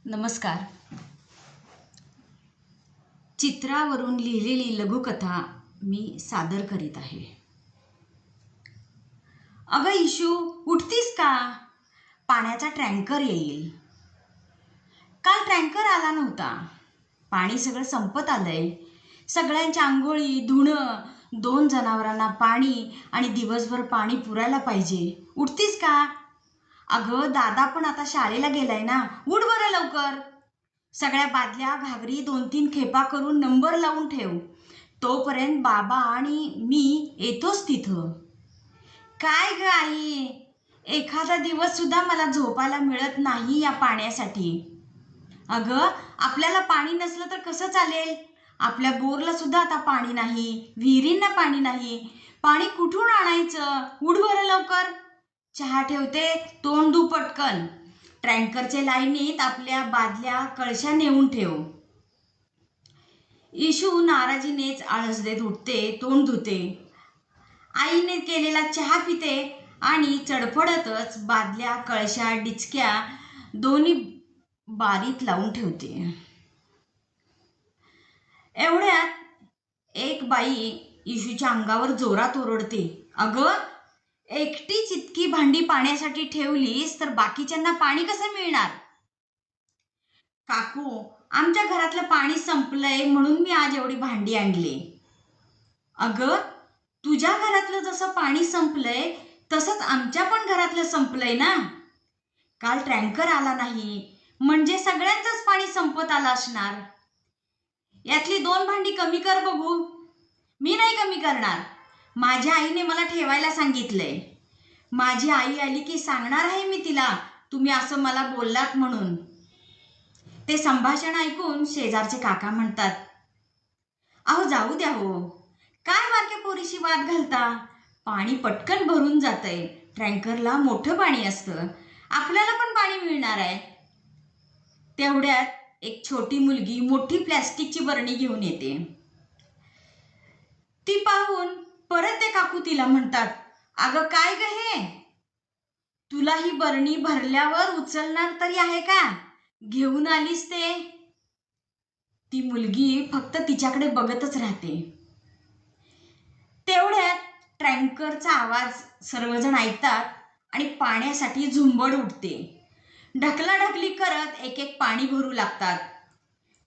नमस्कार. चित्रावरून लिहिलेली लघुकथा मी सादर करीत आहे. अगं इशू, उठतीस का? पाण्याचा टँकर येईल. काल टँकर आला नव्हता. पाणी सगळं संपत आलंय. सगळ्यांच्या आंघोळी, धुणं, 2 जनावरांना पाणी आणि दिवसभर पाणी पुरायला पाहिजे. उठतीस का? अगं दादा पण आता शाळेला गेलाय ना. उठ बरं लवकर. सगळ्या बादल्या, घागरी 2-3 खेपा करून नंबर लावून ठेव. तोपर्यंत बाबा आणि मी येतोच तिथं. काय ग आई, एखादा दिवस सुद्धा मला झोपायला मिळत नाही या पाण्यासाठी. अगं आपल्याला पाणी नसलं तर कसं चालेल? आपल्या बोरला सुद्धा आता पाणी नाही, विहिरींना पाणी नाही. पाणी कुठून आणायचं? उठ बरं लवकर. चहा ठेवते, तोंड धु पटकन. टँकरच्या लाईनीत आपल्या बादल्या, कळशा नेऊन ठेव. इशू नाराजीनेच आळस देत उठते, तोंड धुते. आईने केलेला चहा पिते आणि चडफडतच बादल्या, कळशा, डिचक्या दोन्ही बारीत लावून ठेवते. एवढ्यात एक बाई इशूच्या अंगावर जोरात ओरडते. अगं, एकटीच इतकी भांडी पाण्यासाठी ठेवलीस तर बाकीच्यांना पाणी कसं मिळणार? काकू, आमच्या घरातलं पाणी संपलंय म्हणून मी आज एवढी भांडी आणली. अगं, तुझ्या घरातलं जसं पाणी संपलंय तसंच आमच्या पण घरातलं संपलंय ना. काल टँकर आला नाही म्हणजे सगळ्यांचंच पाणी संपत आलं असणार. यातली 2 भांडी कमी कर बघू. मी नाही कमी करणार. माझ्या आईने मला ठेवायला सांगितलंय. माझी आई आली की सांगणार आहे मी तिला, तुम्ही असं मला बोललात म्हणून. ते संभाषण ऐकून शेजारचे काका म्हणतात, अहो जाऊ द्या हो, काय बारक्या पोरीशी वाद घालता? पाणी पटकन भरून जातंय. टँकरला मोठं पाणी असतं. आपल्याला पण पाणी मिळणार आहे. तेवढ्यात एक छोटी मुलगी मोठी प्लॅस्टिकची बरणी घेऊन येते. ती पाहून परत ते काकू तिला म्हणतात, अगं काय ग हे? तुला ही बरणी भरल्यावर उचलणार तरी आहे का? घेऊन आलीस ते? ती मुलगी फक्त तिच्याकडे बघतच राहते. तेवढ्यात टँकरचा आवाज सर्वजण ऐकतात आणि पाण्यासाठी झुंबड उठते. ढकलाढकली करत एक एक पाणी भरू लागतात.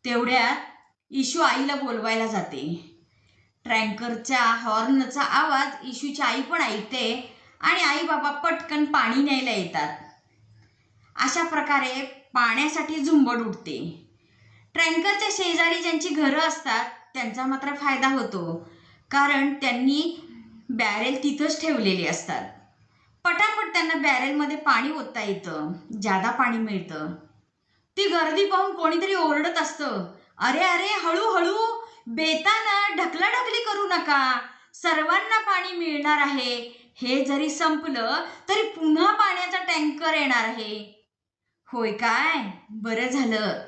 तेवढ्यात इशू आईला बोलवायला जाते. टँकरच्या हॉर्नचा आवाज इशूची आई पण ऐकते आणि आई बाबा पटकन पाणी न्यायला येतात. अशा प्रकारे पाण्यासाठी झुंबड उठते. टँकरच्या शेजारी ज्यांची घरं असतात त्यांचा मात्र फायदा होतो, कारण त्यांनी बॅरेल तिथंच ठेवलेले असतात. पटापट त्यांना बॅरेलमध्ये पाणी ओतता येतं, जादा पाणी मिळतं. ती गर्दी पाहून कोणीतरी ओरडत असतं, अरे अरे, हळूहळू, बेतानं ढकलाढकली करू नका. सर्वांना पाणी मिळणार आहे. हे जरी संपलं तरी पुन्हा पाण्याचा टँकर येणार आहे. होय काय? बरं झालं.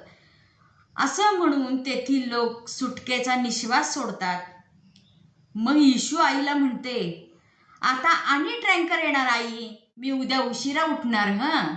असं म्हणून तेथील लोक सुटकेचा निश्वास सोडतात. मग इशू आईला म्हणते, आता आणि टँकर येणार आई. मी उद्या उशिरा उठणार हं.